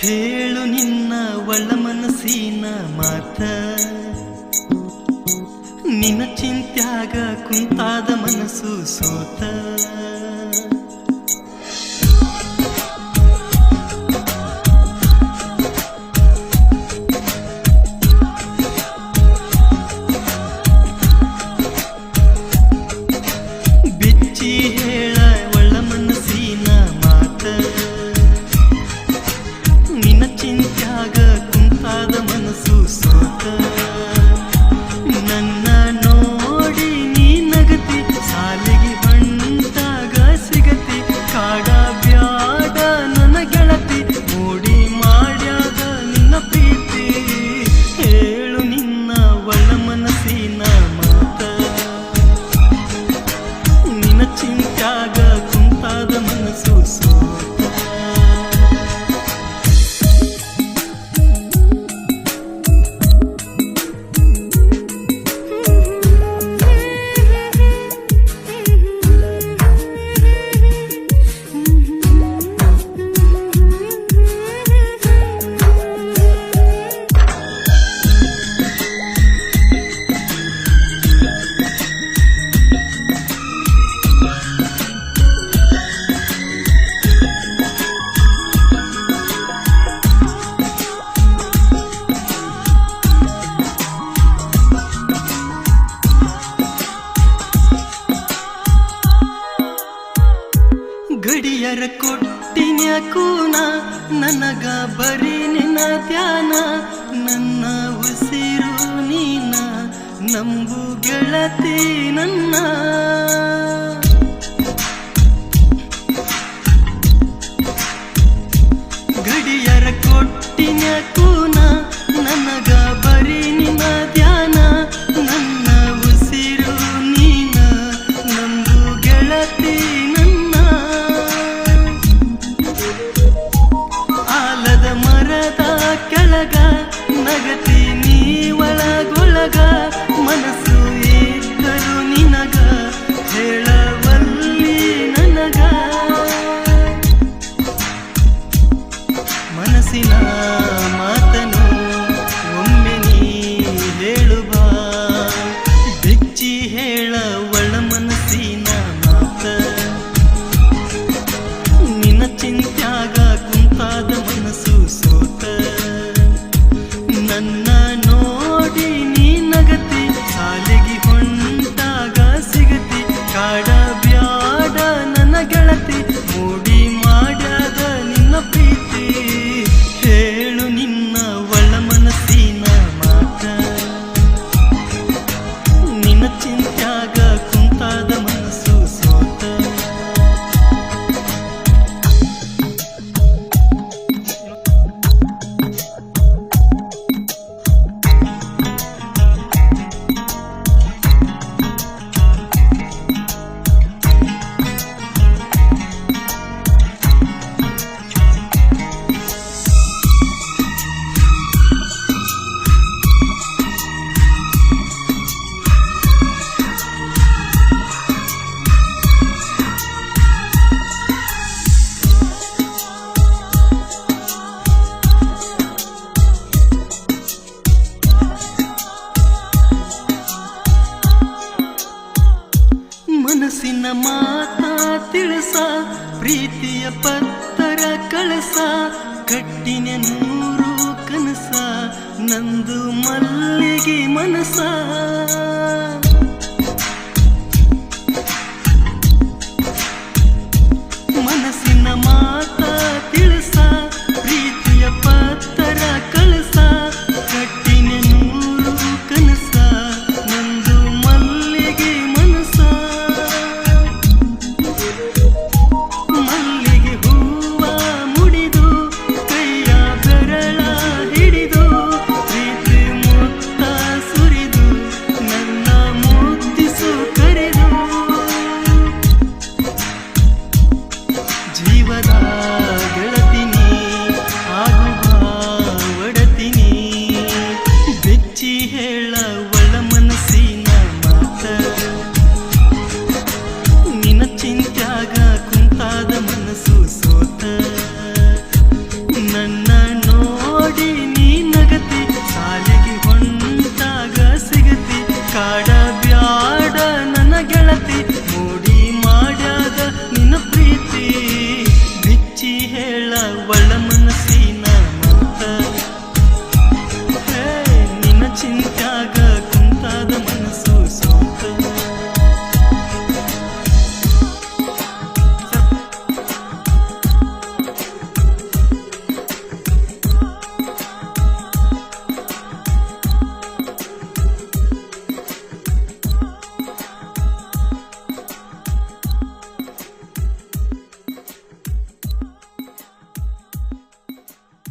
ಹೇಳು ನಿನ್ನ ಒಳ ಮನಸ್ಸಿನ ಮಾತ, ನಿನ್ನ ಚಿಂತ್ಯಾಗ ಕುಂತಾದ ಮನಸ್ಸು ಸೋತ. ಬಿಚ್ಚಿ ಹೇಳ ಒಳ ಮನಸ್ಸಿನ ಮಾತ, ನಿನ್ನ ಚಿಂತ್ಯಾಗ ಕುಂತಾದ ಮನಸ್ಸು ಸೋತ. ನನ್ನ ನೋಡಿ ನೀ ನಗತಿ, ಸಾಲಿಗೆ ಹೊಂಟಾಗ ಸಿಗತಿ, ಕಾಡ ಬ್ಯಾಡ ನನ್ನ ಗೆಳತಿ, ಮೂಡಿ ಮಾಡ್ಯಾಗ ನಿನ್ನ ಪ್ರೀತಿ. ಹೇಳು ನಿನ್ನ ಒಳ ಮನಸ್ಸಿನ ಮಾತ, ನಿನ್ನ ಚಿಂತ್ಯಾಗ ಕುಂತಾದ ಮನಸ್ಸು ಸೋತ. ಗಡಿಯರ ಕೊಟ್ಟಿನ್ಯಾಕೂನ ನನಗ ಬರೀ ನಿನ್ನ ಧ್ಯಾನ, ನನ್ನ ಉಸಿರು ನೀನ ನಂಬು ಗೆಳತಿ ನನ್ನ. ಗಡಿಯರ ಕೊಟ್ಟಿನ್ಯಾಕೂನ ನನಗ ಬರೀ ನಿನ್ನ ಧ್ಯಾನ, ನನ್ನ ಉಸಿರು ನೀನ ನಂಬು ಗೆಳತಿ ನನ್ನ. ಆಲದ ಮರದ ಕೆಳಗ ನಗತಿ ನೀ ಒಳಗೊಳಗ, ಮನಸ್ಸು ಇದ್ದರು ನಿನಗ ಹೇಳವಲ್ಲಿ ನನಗ. ಮನಸ್ಸಿನ ಮಾತನು ಒಮ್ಮೆ ನೀ ಹೇಳು ಬಾ, ಬಿಚ್ಚಿ ಹೇಳ ಒಳ ಮನಸ್ಸಿನ ಮಾತ, ನಿನ್ನ ಚಿಂತ್ಯಾಗ ಕುಂತಾದ ಮನಸ್ಸು ಸೋತ. ನನ್ನ ನೋಡಿ ನೀ ನಗತಿ, ಸಾಲಿಗೆ ಹೊಂಟಾಗ ಸಿಗತಿ, ಕಾಡ ಬ್ಯಾಡ ನನ್ನ ಗೆಳತಿ, ಮೂಡಿ ಮಾಡ್ಯಾದ ನಿನ್ನ ಪ್ರೀತಿ. ಹೇಳು ನಿನ್ನ ಒಳ ಮನಸ್ಸಿನ ಮಾತ, ನಿನ್ನ ಚಿಂತ್ಯಾಗ ಕುಂತಾದ ಮನಸ್ಸು ಸೋತ. ಮನಸ್ಸಿನ ಮಾತ ತಿಳಿಸ, ಪ್ರೀತಿಯ ಪತ್ತರ ಕಳಸ, ಕಟ್ಟಿನ ನೂರು ಕನಸ ನಂದು ಮಲ್ಲಿಗೆ ಮನಸ.